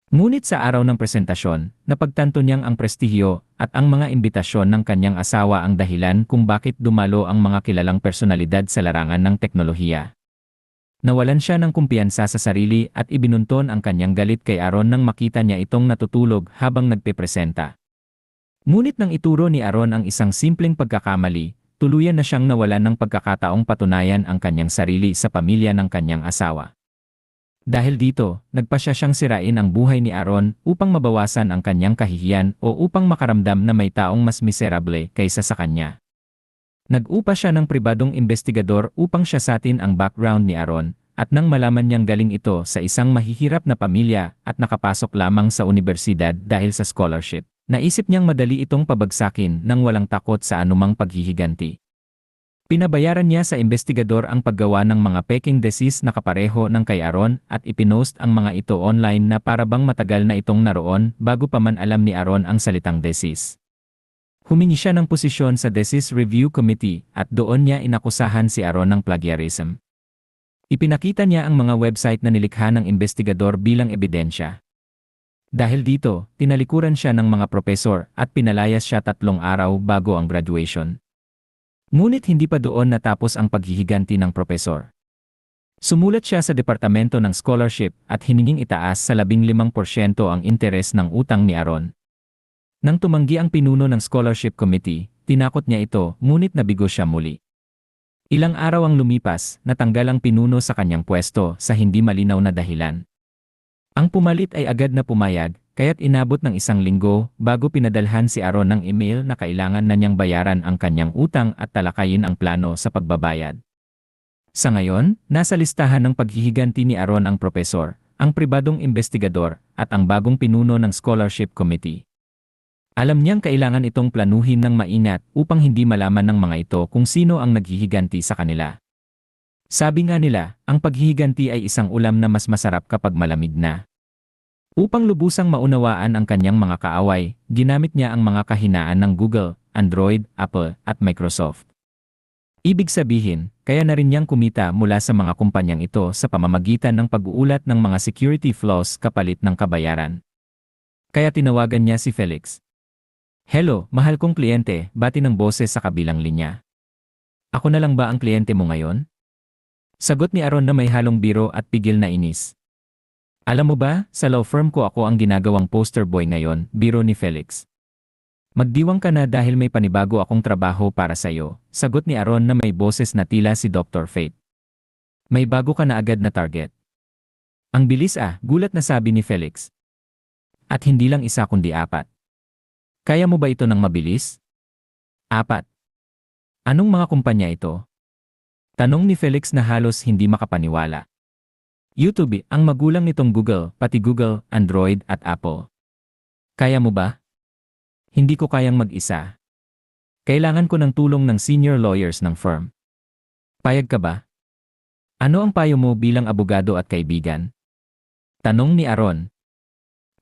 Ngunit sa araw ng presentasyon, napagtanto niyang ang prestihyo at ang mga imbitasyon ng kanyang asawa ang dahilan kung bakit dumalo ang mga kilalang personalidad sa larangan ng teknolohiya. Nawalan siya ng kumpiyansa sa sarili at ibinunton ang kanyang galit kay Aaron nang makita niya itong natutulog habang nagpepresenta. Ngunit nang ituro ni Aaron ang isang simpleng pagkakamali, tuluyan na siyang nawalan ng pagkakataong patunayan ang kanyang sarili sa pamilya ng kanyang asawa. Dahil dito, nagpasya siyang sirain ang buhay ni Aaron upang mabawasan ang kanyang kahihiyan o upang makaramdam na may taong mas miserable kaysa sa kanya. Nag-upa siya ng pribadong investigador upang siyasatin ang background ni Aaron, at nang malaman niyang galing ito sa isang mahihirap na pamilya at nakapasok lamang sa unibersidad dahil sa scholarship, naisip niyang madali itong pabagsakin nang walang takot sa anumang paghihiganti. Pinabayaran niya sa investigador ang paggawa ng mga peking thesis na kapareho ng kay Aaron at ipinost ang mga ito online na para bang matagal na itong naroon bago pa man alam ni Aaron ang salitang thesis. Humingi siya ng posisyon sa Thesis Review Committee at doon niya inakusahan si Aaron ng plagiarism. Ipinakita niya ang mga website na nilikha ng investigador bilang ebidensya. Dahil dito, tinalikuran siya ng mga propesor at pinalayas siya 3 araw bago ang graduation. Ngunit hindi pa doon natapos ang paghihiganti ng propesor. Sumulat siya sa Departamento ng Scholarship at hininging itaas sa 15% ang interes ng utang ni Aaron. Nang tumanggi ang pinuno ng Scholarship Committee, tinakot niya ito ngunit nabigo siya muli. Ilang araw ang lumipas, natanggal ang pinuno sa kanyang pwesto sa hindi malinaw na dahilan. Ang pumalit ay agad na pumayag, kaya't inabot ng 1 linggo bago pinadalhan si Aaron ng email na kailangan na niyang bayaran ang kanyang utang at talakayin ang plano sa pagbabayad. Sa ngayon, nasa listahan ng paghihiganti ni Aaron ang propesor, ang pribadong investigador, at ang bagong pinuno ng Scholarship Committee. Alam niyang kailangan itong planuhin ng maingat upang hindi malaman ng mga ito kung sino ang naghihiganti sa kanila. Sabi nga nila, ang paghihiganti ay isang ulam na mas masarap kapag malamig na. Upang lubusang maunawaan ang kanyang mga kaaway, ginamit niya ang mga kahinaan ng Google, Android, Apple, at Microsoft. Ibig sabihin, kaya na rin niyang kumita mula sa mga kumpanyang ito sa pamamagitan ng pag-uulat ng mga security flaws kapalit ng kabayaran. Kaya tinawagan niya si Felix. "Hello, mahal kong kliyente," bati ng boses sa kabilang linya. "Ako na lang ba ang kliyente mo ngayon?" Sagot ni Aaron na may halong biro at pigil na inis. "Alam mo ba, sa law firm ko ako ang ginagawang poster boy ngayon," biro ni Felix. "Magdiwang ka na dahil may panibago akong trabaho para sa'yo," sagot ni Aaron na may boses na tila si Dr. Fate. "May bago ka na agad na target." "Ang bilis gulat na sabi ni Felix. "At hindi lang 1 kundi 4. Kaya mo ba ito ng mabilis?" "4. Anong mga kumpanya ito?" Tanong ni Felix na halos hindi makapaniwala. "YouTube, ang magulang nitong Google, pati Google, Android at Apple." "Kaya mo ba?" "Hindi ko kayang mag-isa. Kailangan ko ng tulong ng senior lawyers ng firm." "Payag ka ba?" "Ano ang payo mo bilang abogado at kaibigan?" Tanong ni Aaron.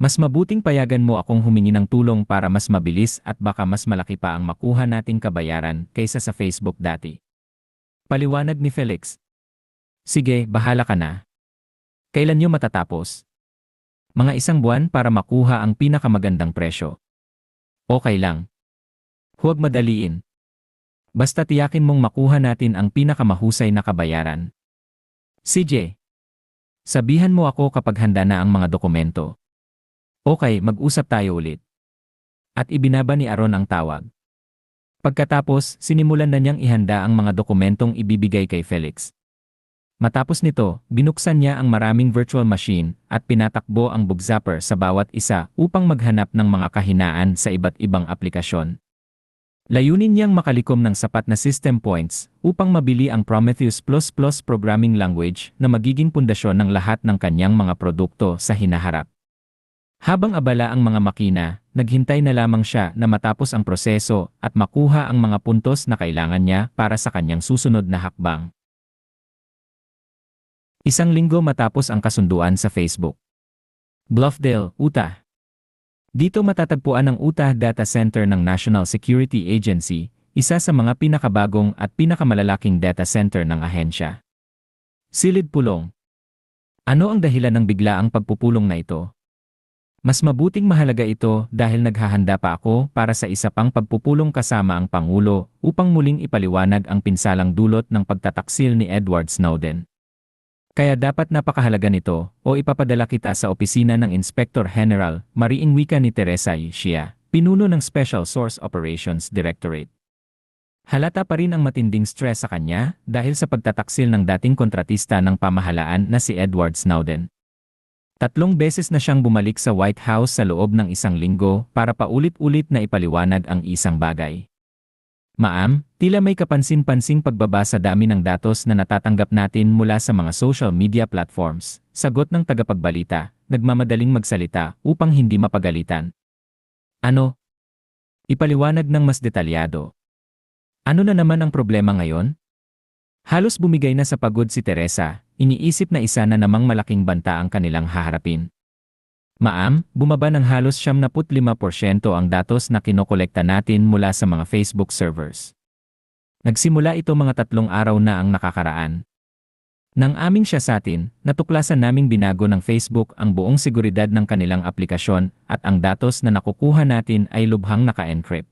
"Mas mabuting payagan mo akong humingi ng tulong para mas mabilis at baka mas malaki pa ang makuha nating kabayaran kaysa sa Facebook dati." Paliwanag ni Felix. "Sige, bahala ka na. Kailan niyo matatapos?" "Mga 1 buwan para makuha ang pinakamagandang presyo." "Okay lang. Huwag madaliin. Basta tiyakin mong makuha natin ang pinakamahusay na kabayaran." "CJ, sabihan mo ako kapag handa na ang mga dokumento." "Okay, mag-usap tayo ulit." At ibinaba ni Aaron ang tawag. Pagkatapos, sinimulan na niyang ihanda ang mga dokumentong ibibigay kay Felix. Matapos nito, binuksan niya ang maraming virtual machine at pinatakbo ang bugzapper sa bawat isa upang maghanap ng mga kahinaan sa iba't ibang aplikasyon. Layunin niyang makalikom ng sapat na system points upang mabili ang Prometheus++ programming language na magiging pundasyon ng lahat ng kanyang mga produkto sa hinaharap. Habang abala ang mga makina, naghintay na lamang siya na matapos ang proseso at makuha ang mga puntos na kailangan niya para sa kanyang susunod na hakbang. 1 linggo matapos ang kasunduan sa Facebook. Bluffdale, Utah. Dito matatagpuan ang Utah Data Center ng National Security Agency, isa sa mga pinakabagong at pinakamalalaking data center ng ahensya. Silid pulong. Ano ang dahilan ng biglaang pagpupulong na ito? Mas mabuting mahalaga ito dahil naghahanda pa ako para sa isa pang pagpupulong kasama ang Pangulo upang muling ipaliwanag ang pinsalang dulot ng pagtataksil ni Edward Snowden. Kaya dapat napakahalaga nito o ipapadala kita sa opisina ng Inspector General, mariing wika ni Teresa Xia, pinuno ng Special Source Operations Directorate. Halata pa rin ang matinding stress sa kanya dahil sa pagtataksil ng dating kontratista ng pamahalaan na si Edward Snowden. 3 beses na siyang bumalik sa White House sa loob ng 1 linggo para paulit-ulit na ipaliwanag ang isang bagay. Ma'am, tila may kapansin-pansing pagbaba sa dami ng datos na natatanggap natin mula sa mga social media platforms, sagot ng tagapagbalita, nagmamadaling magsalita upang hindi mapagalitan. Ano? Ipaliwanag ng mas detalyado. Ano na naman ang problema ngayon? Halos bumigay na sa pagod si Teresa, iniisip na isa na namang malaking banta ang kanilang haharapin. Ma'am, bumaba ng halos 75% ang datos na kinokolekta natin mula sa mga Facebook servers. Nagsimula ito mga 3 araw na ang nakakaraan. Nang aming siya sa atin, natuklasan naming binago ng Facebook ang buong seguridad ng kanilang aplikasyon at ang datos na nakukuha natin ay lubhang naka-encrypt.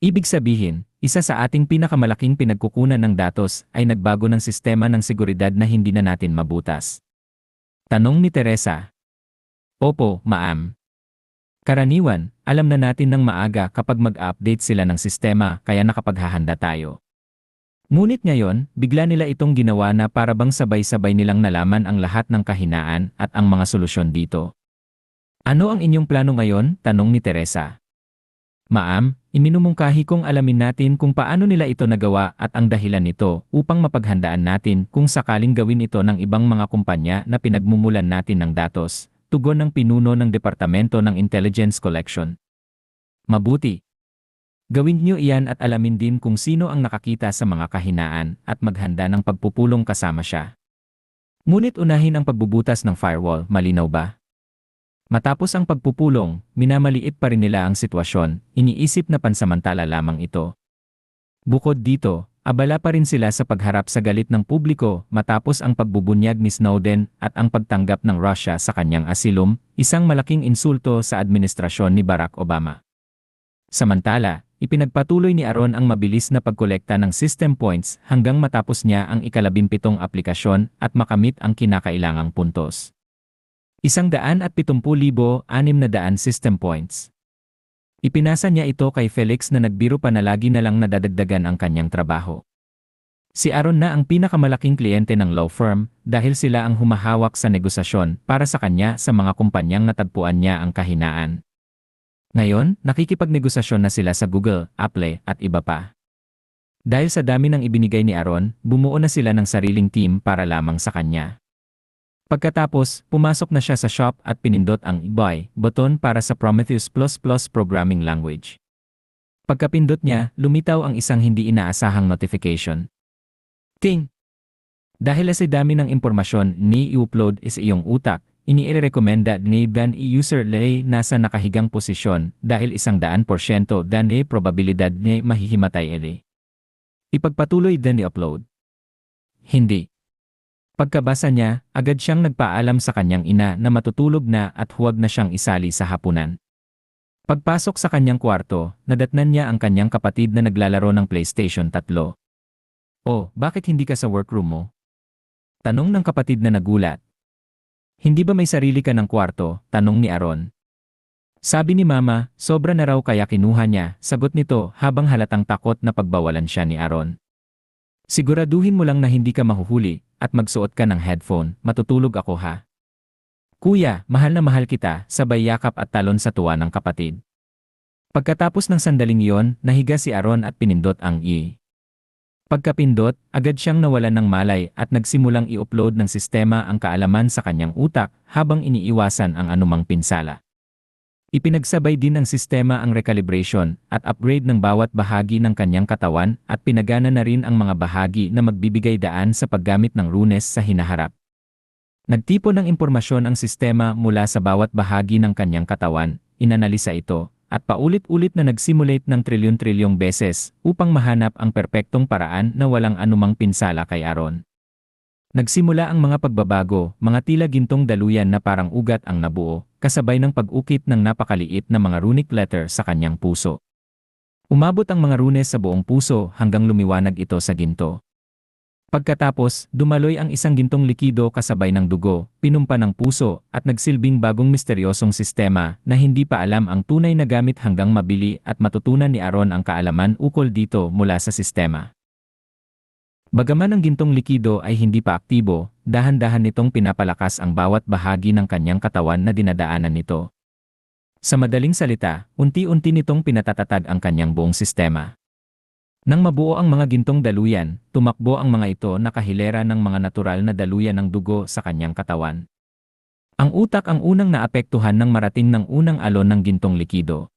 Ibig sabihin, isa sa ating pinakamalaking pinagkukunan ng datos ay nagbago ng sistema ng seguridad na hindi na natin mabutas. Tanong ni Teresa. Opo, ma'am. Karaniwan, alam na natin ng maaga kapag mag-update sila ng sistema kaya nakapaghahanda tayo. Ngunit ngayon, bigla nila itong ginawa na para bang sabay-sabay nilang nalaman ang lahat ng kahinaan at ang mga solusyon dito. Ano ang inyong plano ngayon? Tanong ni Teresa. Ma'am, iminumungkahi kong alamin natin kung paano nila ito nagawa at ang dahilan nito upang mapaghandaan natin kung sakaling gawin ito ng ibang mga kumpanya na pinagmumulan natin ng datos, tugon ng pinuno ng Departamento ng Intelligence Collection. Mabuti. Gawin niyo iyan at alamin din kung sino ang nakakita sa mga kahinaan at maghanda ng pagpupulong kasama siya. Ngunit unahin ang pagbubutas ng firewall, malinaw ba? Matapos ang pagpupulong, minamaliit pa rin nila ang sitwasyon, iniisip na pansamantala lamang ito. Bukod dito, abala pa rin sila sa pagharap sa galit ng publiko matapos ang pagbubunyag ni Snowden at ang pagtanggap ng Russia sa kanyang asilum, isang malaking insulto sa administrasyon ni Barack Obama. Samantala, ipinagpatuloy ni Aaron ang mabilis na pagkolekta ng system points hanggang matapos niya ang 17 aplikasyon at makamit ang kinakailangang puntos. 170,600 system points. Ipinasa niya ito kay Felix na nagbiro pa na lagi na lang nadadagdagan ang kanyang trabaho. Si Aaron na ang pinakamalaking kliyente ng law firm dahil sila ang humahawak sa negosasyon para sa kanya sa mga kumpanyang natagpuan niya ang kahinaan. Ngayon, nakikipagnegosasyon na sila sa Google, Apple at iba pa. Dahil sa dami ng ibinigay ni Aaron, bumuo na sila ng sariling team para lamang sa kanya. Pagkatapos, pumasok na siya sa shop at pinindot ang Buy button para sa Prometheus++ programming language. Pagkapindot niya, lumitaw ang isang hindi inaasahang notification. Ting! Dahil sa dami ng impormasyon ni i-upload sa iyong utak, inirekomenda ni ban user lay nasa nakahigang posisyon dahil 100% dan probabilidad ni mahihimatay ele. Ipagpatuloy din i-upload. Hindi. Pagkabasa niya, agad siyang nagpaalam sa kanyang ina na matutulog na at huwag na siyang isali sa hapunan. Pagpasok sa kanyang kwarto, nadatnan niya ang kanyang kapatid na naglalaro ng PlayStation 3. Oh, bakit hindi ka sa workroom mo? Tanong ng kapatid na nagulat. Hindi ba may sarili ka ng kwarto? Tanong ni Aaron. Sabi ni Mama, sobra na raw kaya kinuha niya, sagot nito habang halatang takot na pagbawalan siya ni Aaron. Siguraduhin mo lang na hindi ka mahuhuli at magsuot ka ng headphone, matutulog ako ha. Kuya, mahal na mahal kita, sabay yakap at talon sa tuwa ng kapatid. Pagkatapos ng sandaling iyon, nahiga si Aaron at pinindot ang i. Pagkapindot, agad siyang nawalan ng malay at nagsimulang i-upload ng sistema ang kaalaman sa kanyang utak habang iniiwasan ang anumang pinsala. Ipinagsabay din ng sistema ang recalibration at upgrade ng bawat bahagi ng kanyang katawan at pinagana na rin ang mga bahagi na magbibigay daan sa paggamit ng runes sa hinaharap. Nagtipon ng impormasyon ang sistema mula sa bawat bahagi ng kanyang katawan, inanalisa ito, at paulit-ulit na nag-simulate ng trilyon-trilyong beses upang mahanap ang perpektong paraan na walang anumang pinsala kay Aaron. Nagsimula ang mga pagbabago, mga tila gintong daluyan na parang ugat ang nabuo, kasabay ng pag-ukit ng napakaliit na mga runic letter sa kanyang puso. Umabot ang mga runes sa buong puso hanggang lumiwanag ito sa ginto. Pagkatapos, dumaloy ang isang gintong likido kasabay ng dugo, pinumpa ng puso, at nagsilbing bagong misteryosong sistema na hindi pa alam ang tunay na gamit hanggang mabili at matutunan ni Aaron ang kaalaman ukol dito mula sa sistema. Bagaman ang gintong likido ay hindi pa aktibo, dahan-dahan nitong pinapalakas ang bawat bahagi ng kanyang katawan na dinadaanan nito. Sa madaling salita, unti-unti nitong pinatatatag ang kanyang buong sistema. Nang mabuo ang mga gintong daluyan, tumakbo ang mga ito na kahilera ng mga natural na daluyan ng dugo sa kanyang katawan. Ang utak ang unang naapektuhan ng marating ng unang alon ng gintong likido.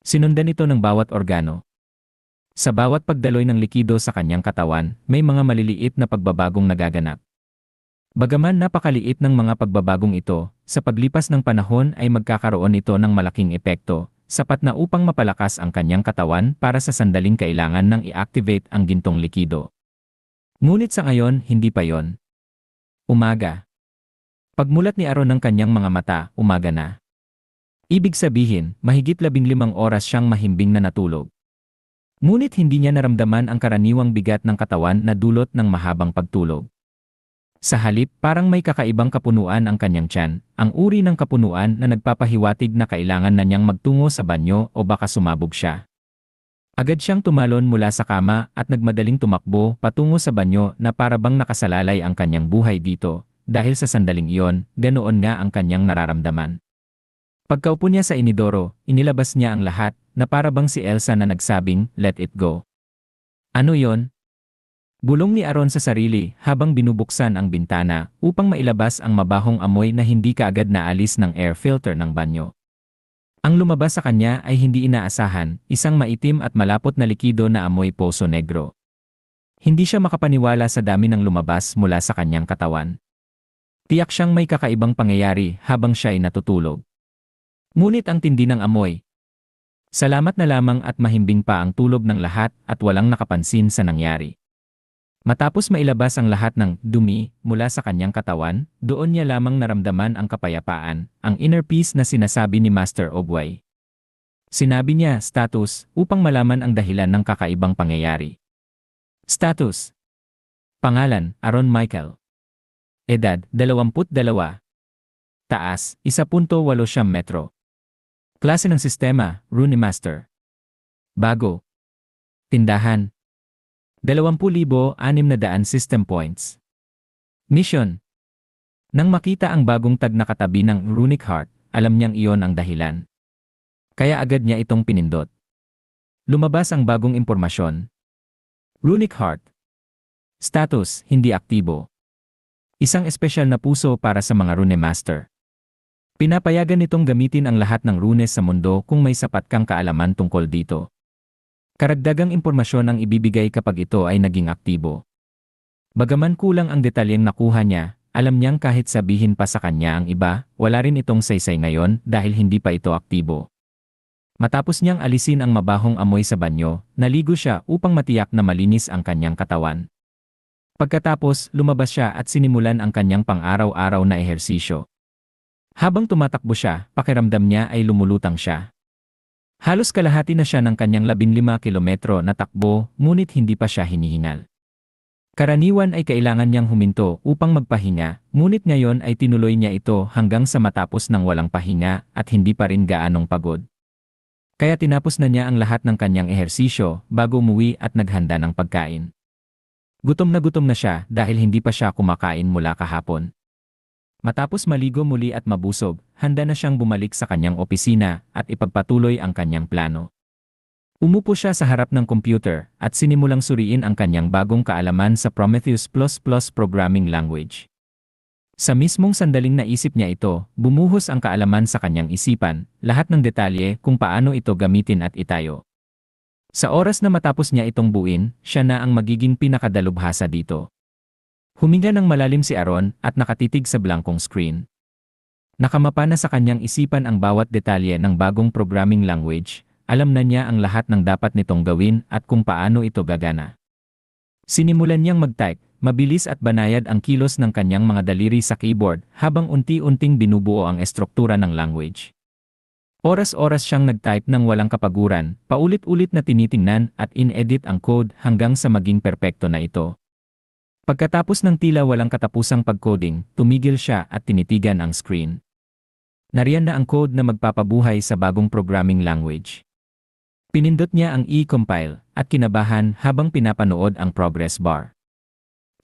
Sinundan ito ng bawat organo. Sa bawat pagdaloy ng likido sa kanyang katawan, may mga maliliit na pagbabagong nagaganap. Bagaman napakaliit ng mga pagbabagong ito, sa paglipas ng panahon ay magkakaroon ito ng malaking epekto, sapat na upang mapalakas ang kanyang katawan para sa sandaling kailangan nang i-activate ang gintong likido. Ngunit sa ngayon, hindi pa yon. Umaga. Pagmulat ni Aaron ng kanyang mga mata, umaga na. Ibig sabihin, mahigit 15 oras siyang mahimbing na natulog. Ngunit hindi niya naramdaman ang karaniwang bigat ng katawan na dulot ng mahabang pagtulog. Sa halip, parang may kakaibang kapunuan ang kanyang tiyan, ang uri ng kapunuan na nagpapahiwatig na kailangan na niyang magtungo sa banyo o baka sumabog siya. Agad siyang tumalon mula sa kama at nagmadaling tumakbo patungo sa banyo na parabang nakasalalay ang kanyang buhay dito, dahil sa sandaling iyon, ganoon nga ang kanyang nararamdaman. Pagkaupo niya sa inidoro, inilabas niya ang lahat, na parabang si Elsa na nagsabing, "Let it go." Ano yon? Bulong ni Aaron sa sarili habang binubuksan ang bintana upang mailabas ang mabahong amoy na hindi kaagad naalis ng air filter ng banyo. Ang lumabas sa kanya ay hindi inaasahan, isang maitim at malapot na likido na amoy poso negro. Hindi siya makapaniwala sa dami ng lumabas mula sa kanyang katawan. Tiyak siyang may kakaibang pangyayari habang siya ay natutulog. Ngunit ang tindi ng amoy. Salamat na lamang at mahimbing pa ang tulog ng lahat at walang nakapansin sa nangyari. Matapos mailabas ang lahat ng dumi mula sa kanyang katawan, doon niya lamang naramdaman ang kapayapaan, ang inner peace na sinasabi ni Master Ogway. Sinabi niya, status, upang malaman ang dahilan ng kakaibang pangyayari. Status. Pangalan, Aaron Michael. Edad, 22. Taas, 1.8 metro. Klase ng sistema, Rune Master. Bago. Tindahan. 20,600 system points. Mission. Nang makita ang bagong tag na katabi ng Runic Heart, alam niyang iyon ang dahilan. Kaya agad niya itong pinindot. Lumabas ang bagong impormasyon. Runic Heart. Status, hindi aktibo. Isang espesyal na puso para sa mga Rune Master. Pinapayagan nitong gamitin ang lahat ng runes sa mundo kung may sapat kang kaalaman tungkol dito. Karagdagang impormasyon ang ibibigay kapag ito ay naging aktibo. Bagaman kulang ang detalyeng nakuha niya, alam niyang kahit sabihin pa sa kanya ang iba, wala rin itong saysay ngayon dahil hindi pa ito aktibo. Matapos niyang alisin ang mabahong amoy sa banyo, naligo siya upang matiyak na malinis ang kanyang katawan. Pagkatapos, lumabas siya at sinimulan ang kanyang pang-araw-araw na ehersisyo. Habang tumatakbo siya, pakiramdam niya ay lumulutang siya. Halos kalahati na siya ng kanyang 15 kilometro na takbo, ngunit hindi pa siya hinihingal. Karaniwan ay kailangan niyang huminto upang magpahinga, ngunit ngayon ay tinuloy niya ito hanggang sa matapos ng walang pahinga at hindi pa rin gaanong pagod. Kaya tinapos na niya ang lahat ng kanyang ehersisyo bago umuwi at naghanda ng pagkain. Gutom na siya dahil hindi pa siya kumakain mula kahapon. Matapos maligo muli at mabusog, handa na siyang bumalik sa kanyang opisina at ipagpatuloy ang kanyang plano. Umupo siya sa harap ng computer at sinimulang suriin ang kanyang bagong kaalaman sa Prometheus++ programming language. Sa mismong sandaling naisip niya ito, bumuhos ang kaalaman sa kanyang isipan, lahat ng detalye kung paano ito gamitin at itayo. Sa oras na matapos niya itong buuin, siya na ang magiging pinakadalubhasa dito. Huminga ng malalim si Aaron at nakatitig sa blankong screen. Nakamapa na sa kanyang isipan ang bawat detalye ng bagong programming language, alam na niya ang lahat ng dapat nitong gawin at kung paano ito gagana. Sinimulan niyang mag-type, mabilis at banayad ang kilos ng kanyang mga daliri sa keyboard habang unti-unting binubuo ang estruktura ng language. Oras-oras siyang nag-type ng walang kapaguran, paulit-ulit na tinitingnan at in-edit ang code hanggang sa maging perpekto na ito. Pagkatapos ng tila walang katapusang pag-coding, tumigil siya at tinitigan ang screen. Nariyan na ang code na magpapabuhay sa bagong programming language. Pinindot niya ang e-compile at kinabahan habang pinapanood ang progress bar.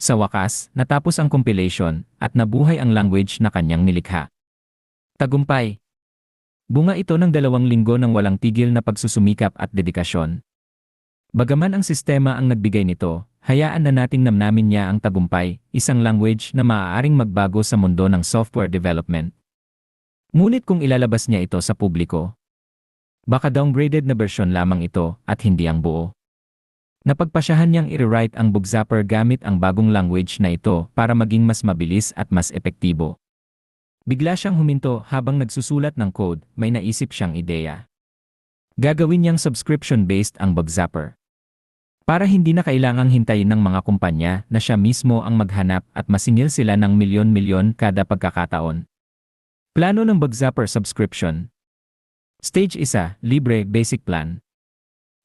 Sa wakas, natapos ang compilation at nabuhay ang language na kanyang nilikha. Tagumpay! Bunga ito ng 2 linggo ng walang tigil na pagsusumikap at dedikasyon. Bagaman ang sistema ang nagbigay nito, hayaan na nating namnamin niya ang tagumpay, isang language na maaaring magbago sa mundo ng software development. Ngunit kung ilalabas niya ito sa publiko, baka downgraded na bersyon lamang ito at hindi ang buo. Napagpasyahan niyang i-rewrite ang Bugzapper gamit ang bagong language na ito para maging mas mabilis at mas epektibo. Bigla siyang huminto habang nagsusulat ng code, may naisip siyang ideya. Gagawin niyang subscription-based ang Bugzapper. Para hindi na kailangang hintayin ng mga kumpanya na siya mismo ang maghanap at masingil sila ng milyon-milyon kada pagkakataon. Plano ng Bugzapper subscription. Stage 1, libre basic plan.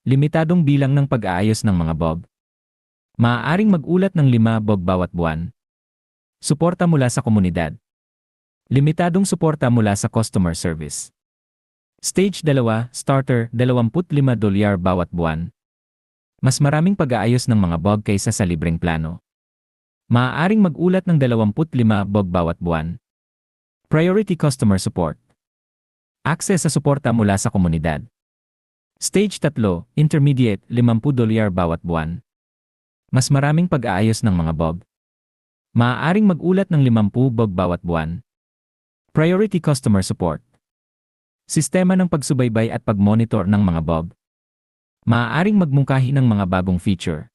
Limitadong bilang ng pag-aayos ng mga bug. Maaaring mag-ulat ng 5 bug bawat buwan. Suporta mula sa komunidad. Limitadong suporta mula sa customer service. Stage 2, starter, $25 bawat buwan. Mas maraming pag-aayos ng mga bug kaysa sa libreng plano. Maaaring mag-ulat ng 25 bug bawat buwan. Priority customer support. Access sa suporta mula sa komunidad. Stage 3, intermediate, $50 bawat buwan. Mas maraming pag-aayos ng mga bug. Maaaring mag-ulat ng 50 bug bawat buwan. Priority customer support. Sistema ng pagsubaybay at pag-monitor ng mga bug. Maaaring magmungkahi ng mga bagong feature.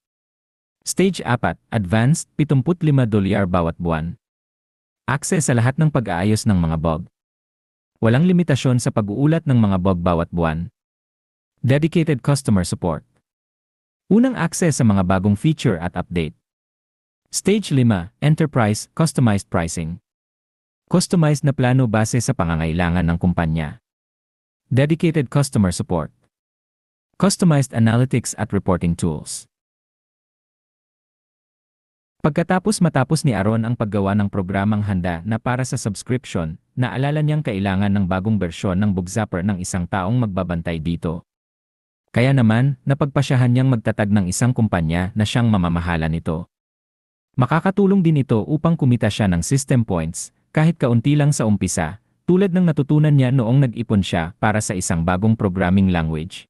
Stage 4, advanced, $75 bawat buwan. Access sa lahat ng pag-aayos ng mga bug. Walang limitasyon sa pag-uulat ng mga bug bawat buwan. Dedicated customer support. Unang access sa mga bagong feature at update. Stage 5, enterprise, customized pricing. Customized na plano base sa pangangailangan ng kumpanya. Dedicated customer support. Customized analytics at reporting tools. Matapos ni Aaron ang paggawa ng programang handa na para sa subscription, naalala niyang kailangan ng bagong bersyon ng Bugzapper ng isang taong magbabantay dito. Kaya naman, napagpasyahan niyang magtatag ng isang kumpanya na siyang mamamahala nito. Makakatulong din ito upang kumita siya ng system points, kahit kaunti lang sa umpisa, tulad ng natutunan niya noong nag-ipon siya para sa isang bagong programming language.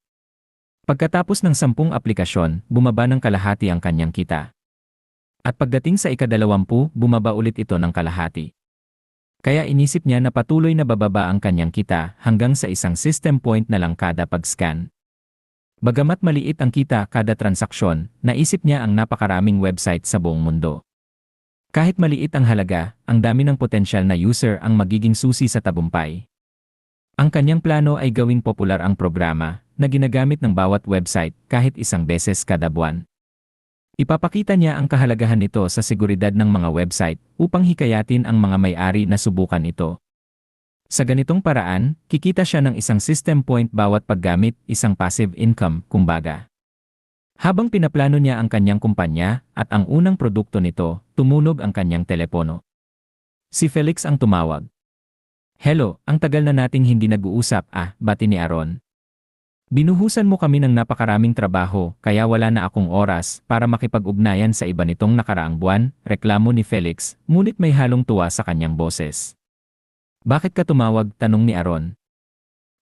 Pagkatapos ng 10 aplikasyon, bumaba ng kalahati ang kanyang kita. At pagdating sa ika-20, bumaba ulit ito ng kalahati. Kaya inisip niya na patuloy na bababa ang kanyang kita hanggang sa isang system point na lang kada pag-scan. Bagamat maliit ang kita kada transaksyon, naisip niya ang napakaraming website sa buong mundo. Kahit maliit ang halaga, ang dami ng potensyal na user ang magiging susi sa tagumpay. Ang kanyang plano ay gawing popular ang programa na ginagamit ng bawat website kahit 1 beses kada buwan. Ipapakita niya ang kahalagahan nito sa seguridad ng mga website upang hikayatin ang mga may-ari na subukan ito. Sa ganitong paraan, kikita siya ng isang system point bawat paggamit, isang passive income, kumbaga. Habang pinaplano niya ang kanyang kumpanya at ang unang produkto nito, tumunog ang kanyang telepono. Si Felix ang tumawag. "Hello, ang tagal na nating hindi nag-uusap, bati ni Aaron. Binuhusan mo kami ng napakaraming trabaho kaya wala na akong oras para makipag-ugnayan sa iba nitong nakaraang buwan," reklamo ni Felix, ngunit may halong tuwa sa kanyang boses. "Bakit ka tumawag?" tanong ni Aaron.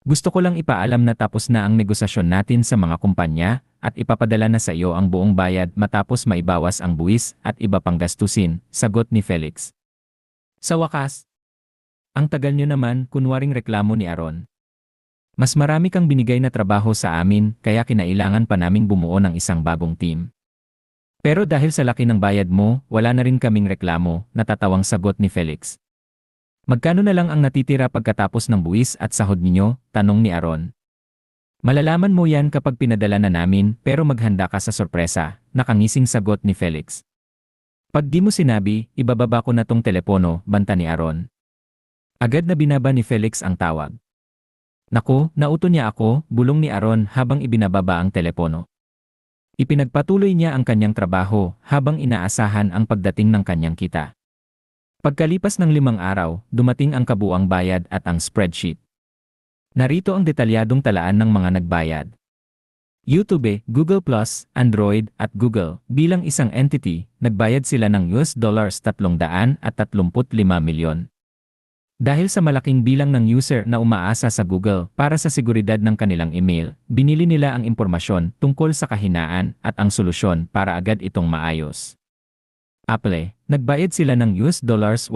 "Gusto ko lang ipaalam na tapos na ang negosasyon natin sa mga kumpanya at ipapadala na sa iyo ang buong bayad matapos maibawas ang buwis at iba pang gastusin," sagot ni Felix. Sa wakas, ang tagal niyo naman, kunwaring reklamo ni Aaron. "Mas marami kang binigay na trabaho sa amin kaya kinailangan pa naming bumuo ng isang bagong team. Pero dahil sa laki ng bayad mo, wala na rin kaming reklamo," natatawang sagot ni Felix. "Magkano na lang ang natitira pagkatapos ng buwis at sahod ninyo?" tanong ni Aaron. "Malalaman mo yan kapag pinadala na namin pero maghanda ka sa sorpresa," nakangising sagot ni Felix. Pag di mo sinabi, ibababa ko na tong telepono, banta ni Aaron. Agad na binaba ni Felix ang tawag. Naku, nauto niya ako, bulong ni Aaron habang ibinababa ang telepono. Ipinagpatuloy niya ang kanyang trabaho habang inaasahan ang pagdating ng kanyang kita. Pagkalipas ng 5 araw, dumating ang kabuuang bayad at ang spreadsheet. Narito ang detalyadong talaan ng mga nagbayad. YouTube, Google+, Android at Google bilang isang entity, nagbayad sila ng $335 milyon. Dahil sa malaking bilang ng user na umaasa sa Google para sa seguridad ng kanilang email, binili nila ang impormasyon tungkol sa kahinaan at ang solusyon para agad itong maayos. Apple, nagbayad sila ng $87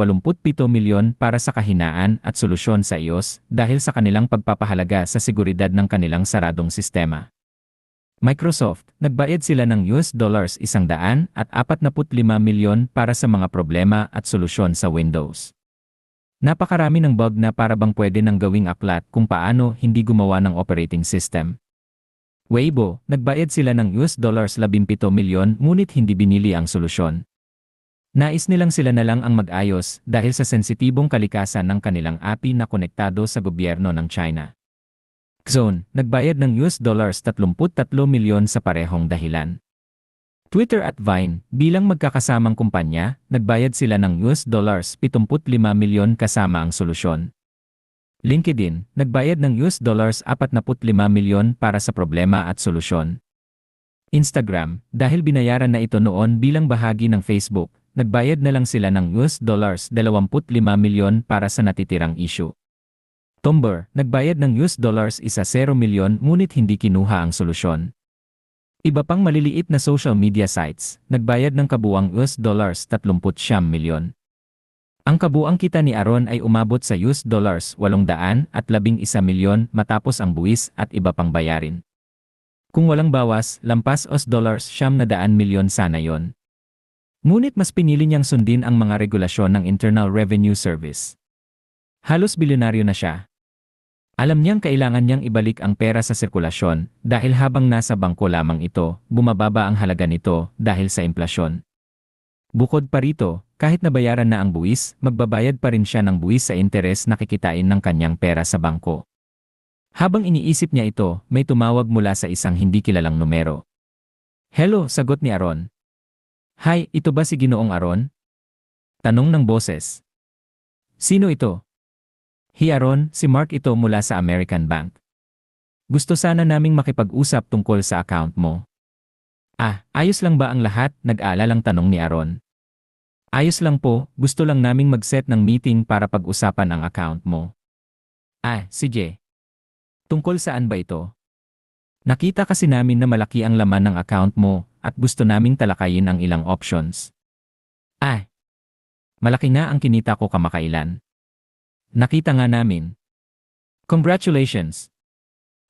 milyon para sa kahinaan at solusyon sa iOS dahil sa kanilang pagpapahalaga sa seguridad ng kanilang saradong sistema. Microsoft, nagbayad sila ng $145 milyon para sa mga problema at solusyon sa Windows. Napakarami ng bug na para bang pwede nang gawing aklat kung paano hindi gumawa ng operating system. Weibo, nagbayad sila ng $17 milyon ngunit hindi binili ang solusyon. Nais nilang sila na lang ang mag-ayos dahil sa sensitibong kalikasan ng kanilang API na konektado sa gobyerno ng China. Zone, nagbayad ng $33 milyon sa parehong dahilan. Twitter at Vine, bilang magkakasamang kumpanya, nagbayad sila ng $75 milyon kasama ang solusyon. LinkedIn, nagbayad ng $45 milyon para sa problema at solusyon. Instagram, dahil binayaran na ito noon bilang bahagi ng Facebook, nagbayad na lang sila ng $25 milyon para sa natitirang issue. Tumblr, nagbayad ng $10 milyon ngunit hindi kinuha ang solusyon. Iba pang maliliit na social media sites, nagbayad ng kabuuang $39 milyon. Ang kabuuang kita ni Aaron ay umabot sa $811 milyon matapos ang buwis at iba pang bayarin. Kung walang bawas, lampas $900 milyon sana yon. Ngunit mas pinili niyang sundin ang mga regulasyon ng Internal Revenue Service. Halos bilyonaryo na siya. Alam niyang kailangan niyang ibalik ang pera sa sirkulasyon dahil habang nasa bangko lamang ito, bumababa ang halaga nito dahil sa implasyon. Bukod pa rito, kahit nabayaran na ang buwis, magbabayad pa rin siya ng buwis sa interes na kikitain ng kanyang pera sa bangko. Habang iniisip niya ito, may tumawag mula sa isang hindi kilalang numero. Hello, sagot ni Aaron. Hi, ito ba si Ginoong Aaron? Tanong ng boses. Sino ito? Hi Aaron, si Mark ito mula sa American Bank. Gusto sana naming makipag-usap tungkol sa account mo. Ayos lang ba ang lahat? Nag-aalalang tanong ni Aaron. Ayos lang po, gusto lang naming mag-set ng meeting para pag-usapan ang account mo. Sige. Tungkol saan ba ito? Nakita kasi namin na malaki ang laman ng account mo at gusto naming talakayin ang ilang options. Malaki nga ang kinita ko kamakailan. Nakita nga namin. Congratulations!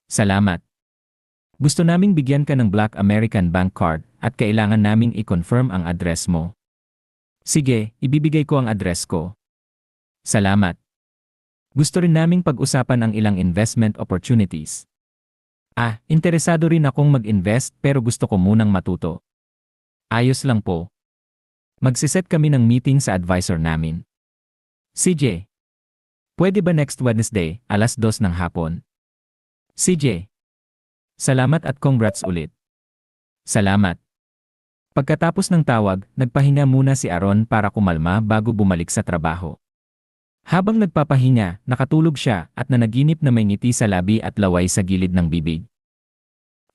Salamat. Gusto naming bigyan ka ng Black American Bank Card at kailangan naming i-confirm ang address mo. Sige, ibibigay ko ang address ko. Salamat. Gusto rin naming pag-usapan ang ilang investment opportunities. Interesado rin akong mag-invest pero gusto ko munang matuto. Ayos lang po. Magsiset kami ng meeting sa advisor namin. CJ. Pwede ba next Wednesday, 2:00 ng hapon? CJ. Salamat at congrats ulit. Salamat. Pagkatapos ng tawag, nagpahinga muna si Aaron para kumalma bago bumalik sa trabaho. Habang nagpapahinga, nakatulog siya at nanaginip na may ngiti sa labi at laway sa gilid ng bibig.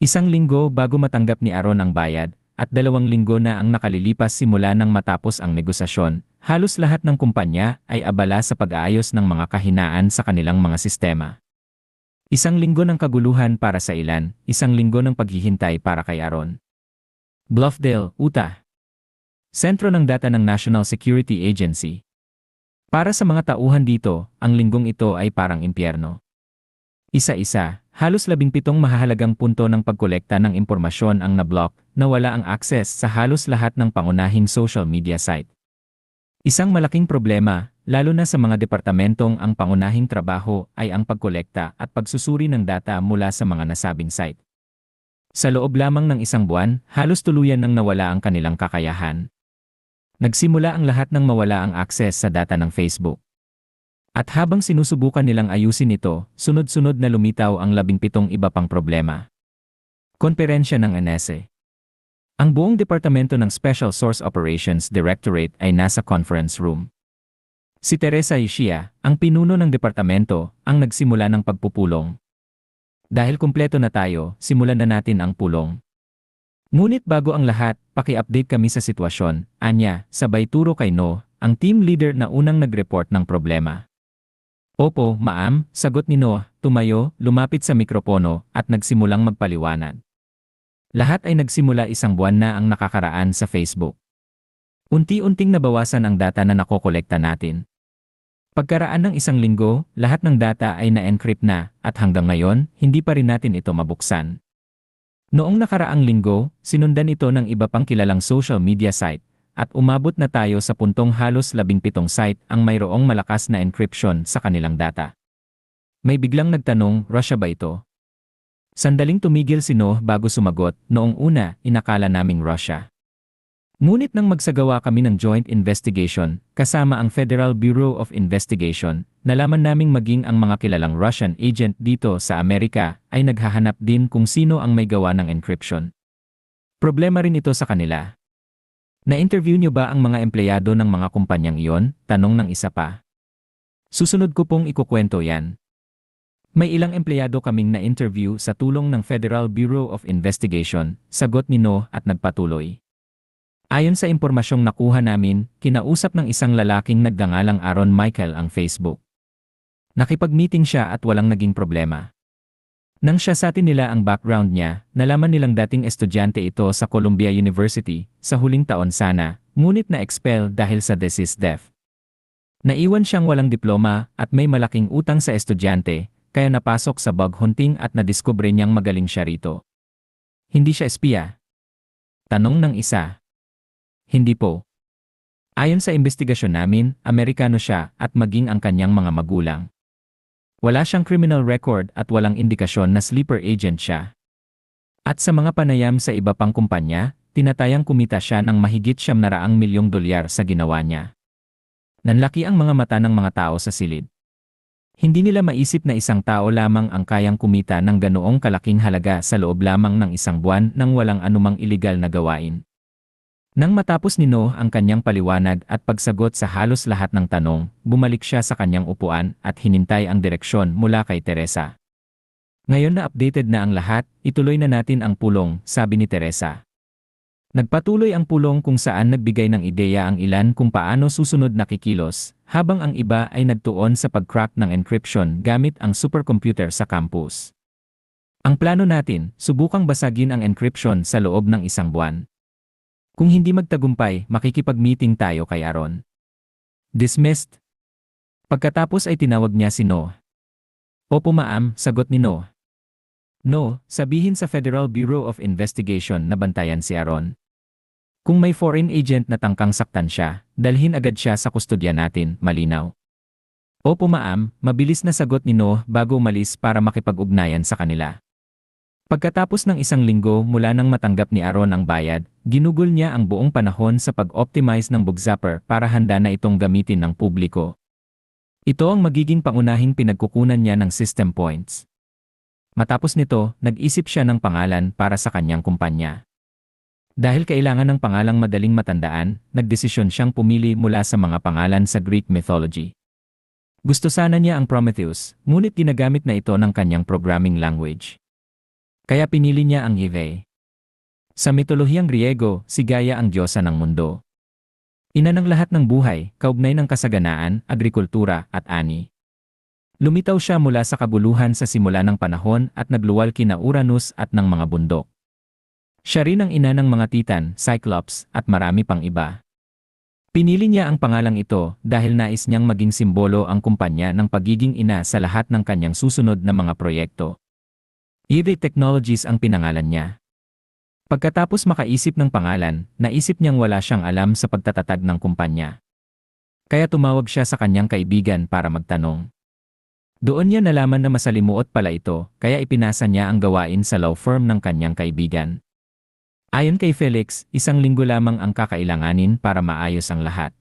1 linggo bago matanggap ni Aaron ang bayad, at 2 linggo na ang nakalilipas simula nang matapos ang negosasyon, halos lahat ng kumpanya ay abala sa pag-aayos ng mga kahinaan sa kanilang mga sistema. 1 linggo ng kaguluhan para sa ilan, 1 linggo ng paghihintay para kay Aaron. Bluffdale, Utah. Sentro ng data ng National Security Agency. Para sa mga tauhan dito, ang linggong ito ay parang impyerno. Isa-isa, halos 17 mahahalagang punto ng pagkolekta ng impormasyon ang nablock na wala ang access sa halos lahat ng pangunahing social media site. Isang malaking problema, lalo na sa mga departamentong ang pangunahing trabaho ay ang pagkolekta at pagsusuri ng data mula sa mga nasabing site. Sa loob lamang ng 1 buwan, halos tuluyan nang nawala ang kanilang kakayahan. Nagsimula ang lahat nang mawala ang access sa data ng Facebook. At habang sinusubukan nilang ayusin ito, sunod-sunod na lumitaw ang 17 iba pang problema. Konferensya ng NSA. Ang buong departamento ng Special Source Operations Directorate ay nasa conference room. Si Teresa Ishia, ang pinuno ng departamento, ang nagsimula ng pagpupulong. Dahil kumpleto na tayo, simulan na natin ang pulong. Ngunit bago ang lahat, paki-update kami sa sitwasyon, anya, sabay turo kay No, ang team leader na unang nag-report ng problema. Opo, ma'am, sagot ni Noah, tumayo, lumapit sa mikropono, at nagsimulang magpaliwanag. Lahat ay nagsimula 1 buwan na ang nakakaraan sa Facebook. Unti-unting nabawasan ang data na nakokolekta natin. Pagkaraan ng 1 linggo, lahat ng data ay na-encrypt na, at hanggang ngayon, hindi pa rin natin ito mabuksan. Noong nakaraang linggo, sinundan ito ng iba pang kilalang social media site, at umabot na tayo sa puntong halos 17 site ang mayroong malakas na encryption sa kanilang data. May biglang nagtanong, Russia ba ito? Sandaling tumigil si Noah bago sumagot, noong una, inakala naming Russia. Ngunit nang magsagawa kami ng joint investigation, kasama ang Federal Bureau of Investigation, nalaman naming maging ang mga kilalang Russian agent dito sa Amerika ay naghahanap din kung sino ang may gawa ng encryption. Problema rin ito sa kanila. Na-interview niyo ba ang mga empleyado ng mga kumpanyang iyon? Tanong ng isa pa. Susunod ko pong ikukwento yan. May ilang empleyado kaming na-interview sa tulong ng Federal Bureau of Investigation, sagot ni No at nagpatuloy. Ayon sa impormasyong nakuha namin, kinausap ng isang lalaking nagdangalang Aaron Michael ang Facebook. Nakipag-meeting siya at walang naging problema. Nang siya sa atin nila ang background niya, nalaman nilang dating estudyante ito sa Columbia University, sa huling taon sana, ngunit na-expel dahil sa DCIS-DEF. Naiwan siyang walang diploma at may malaking utang sa estudyante, kaya napasok sa bug hunting at nadiskubre niyang magaling siya rito. Hindi siya espiya? Tanong ng isa. Hindi po. Ayon sa investigasyon namin, Amerikano siya at maging ang kanyang mga magulang. Wala siyang criminal record at walang indikasyon na sleeper agent siya. At sa mga panayam sa iba pang kumpanya, tinatayang kumita siya ng mahigit $700 milyong sa ginawa niya. Nanlaki ang mga mata ng mga tao sa silid. Hindi nila maisip na isang tao lamang ang kayang kumita ng ganoong kalaking halaga sa loob lamang ng 1 buwan nang walang anumang iligal na gawain. Nang matapos ni No ang kanyang paliwanag at pagsagot sa halos lahat ng tanong, bumalik siya sa kanyang upuan at hinintay ang direksyon mula kay Teresa. Ngayon na updated na ang lahat, ituloy na natin ang pulong, sabi ni Teresa. Nagpatuloy ang pulong kung saan nagbigay ng ideya ang ilan kung paano susunod na kikilos, habang ang iba ay nagtuon sa pag-crack ng encryption gamit ang supercomputer sa campus. Ang plano natin, subukang basagin ang encryption sa loob ng 1 buwan. Kung hindi magtagumpay, makikipag-meeting tayo kay Aaron. Dismissed. Pagkatapos ay tinawag niya si No. Opo ma'am, sagot ni No. No, sabihin sa Federal Bureau of Investigation na bantayan si Aaron. Kung may foreign agent na tangkang saktan siya, dalhin agad siya sa kustodya natin, malinaw. Opo ma'am, mabilis na sagot ni No bago umalis para makipag-ugnayan sa kanila. Pagkatapos ng 1 linggo mula nang matanggap ni Aaron ang bayad, ginugol niya ang buong panahon sa pag-optimize ng Bugzapper para handa na itong gamitin ng publiko. Ito ang magiging pangunahing pinagkukunan niya ng system points. Matapos nito, nag-isip siya ng pangalan para sa kanyang kumpanya. Dahil kailangan ng pangalang madaling matandaan, nagdesisyon siyang pumili mula sa mga pangalan sa Greek mythology. Gusto sana niya ang Prometheus, ngunit ginagamit na ito ng kanyang programming language. Kaya pinili niya ang Eve. Sa mitolohiyang Griego, si Gaia ang diyosa ng mundo. Ina ng lahat ng buhay, kaugnay ng kasaganaan, agrikultura, at ani. Lumitaw siya mula sa kabuluhan sa simula ng panahon at nagluwal kina Uranus at ng mga bundok. Siya rin ang ina ng mga Titan, Cyclops, at marami pang iba. Pinili niya ang pangalang ito dahil nais niyang maging simbolo ang kumpanya ng pagiging ina sa lahat ng kanyang susunod na mga proyekto. Eve Technologies ang pinangalan niya. Pagkatapos makaisip ng pangalan, naisip niyang wala siyang alam sa pagtatatag ng kumpanya. Kaya tumawag siya sa kanyang kaibigan para magtanong. Doon niya nalaman na masalimuot pala ito, kaya ipinasa niya ang gawain sa law firm ng kanyang kaibigan. Ayon kay Felix, 1 linggo lamang ang kakailanganin para maayos ang lahat.